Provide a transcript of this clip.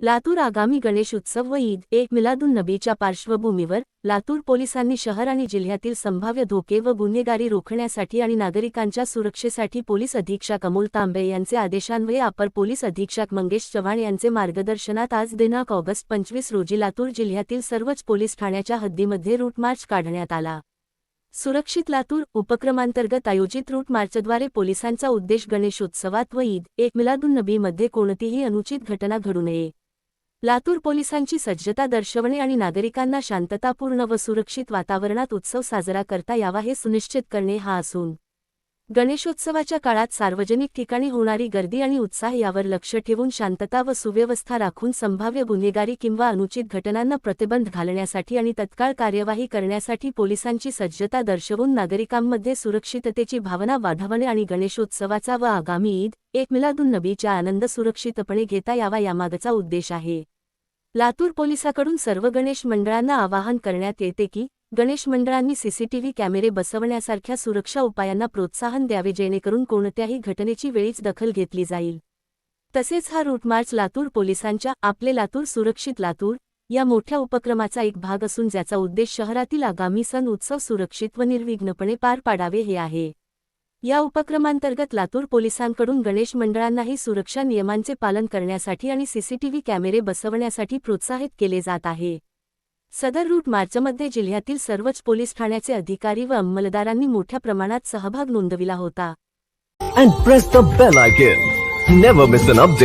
लातूर आगामी गणेश उत्सव व ईद एक मिलादुन्नबीच्या पार्श्वभूमीवर लातूर पोलिसांनी शहर आणि जिल्ह्यातील संभाव्य धोके व गुन्हेगारी रोखण्यासाठी आणि नागरिकांच्या सुरक्षेसाठी पोलीस अधीक्षक अमोल तांबे यांचे आदेशान्वये अपर पोलीस अधीक्षक मंगेश चव्हाण यांचे मार्गदर्शनात आज दिनांक ऑगस्ट 25 रोजी लातूर जिल्ह्यातील सर्वच पोलीस ठाण्याच्या हद्दीमध्ये रूट मार्च काढण्यात आला। सुरक्षित लातूर उपक्रमांतर्गत आयोजित रूट मार्चद्वारे पोलिसांचा उद्देश गणेशोत्सवात व ईद एक मिलादुन्नबीमध्ये कोणतीही अनुचित घटना घडू नये, लातूर पोलिसांची सज्जता दर्शवणे आणि नागरिकांना शांततापूर्ण व सुरक्षित वातावरणात उत्सव साजरा करता यावा हे सुनिश्चित करणे हा असून गणेशोत्सवाच्या काळात सार्वजनिक ठिकाणी होणारी गर्दी आणि उत्साह यावर लक्ष ठेवून शांतता व सुव्यवस्था राखून संभाव्य गुन्हेगारी किंवा अनुचित घटनांना प्रतिबंध घालण्यासाठी आणि तत्काळ कार्यवाही करण्यासाठी पोलिसांची सज्जता दर्शवून नागरिकांमध्ये सुरक्षिततेची भावना वाढवणे आणि गणेशोत्सवाचा व आगामी ईद एक मिलादुन्नबीचा आनंद सुरक्षितपणे घेता यावा यामागचा उद्देश आहे। लातूर पोलिसांकडून सर्व गणेश मंडळांना आवाहन करण्यात येते की गणेश मंडळांनी सीसीटीव्ही कॅमेरे बसवण्यासारख्या सुरक्षा उपायांना प्रोत्साहन द्यावे जेणेकरून कोणत्याही घटनेची वेळीच दखल घेतली जाईल। तसेच हा रूट मार्च लातूर पोलिसांच्या आपले लातूर सुरक्षित लातूर या मोठ्या उपक्रमाचा एक भाग असून ज्याचा उद्देश शहरातील आगामी सण उत्सव सुरक्षित व निर्विघ्नपणे पार पाडावे हे आहे। या उपक्रमांतर्गत लातूर पोलिसांकडून गणेश मंडळांनाही सुरक्षा नियमांचे पालन करण्यासाठी आणि सीसीटीव्ही कॅमेरे बसवण्यासाठी प्रोत्साहित केले जात आहे। सदर रूट मार्चमध्ये जिल्ह्यातील सर्वच पोलीस ठाण्याचे अधिकारी व अंमलदारांनी मोठ्या प्रमाणात सहभाग नोंदविला होता। And press the bell icon. Never miss an update.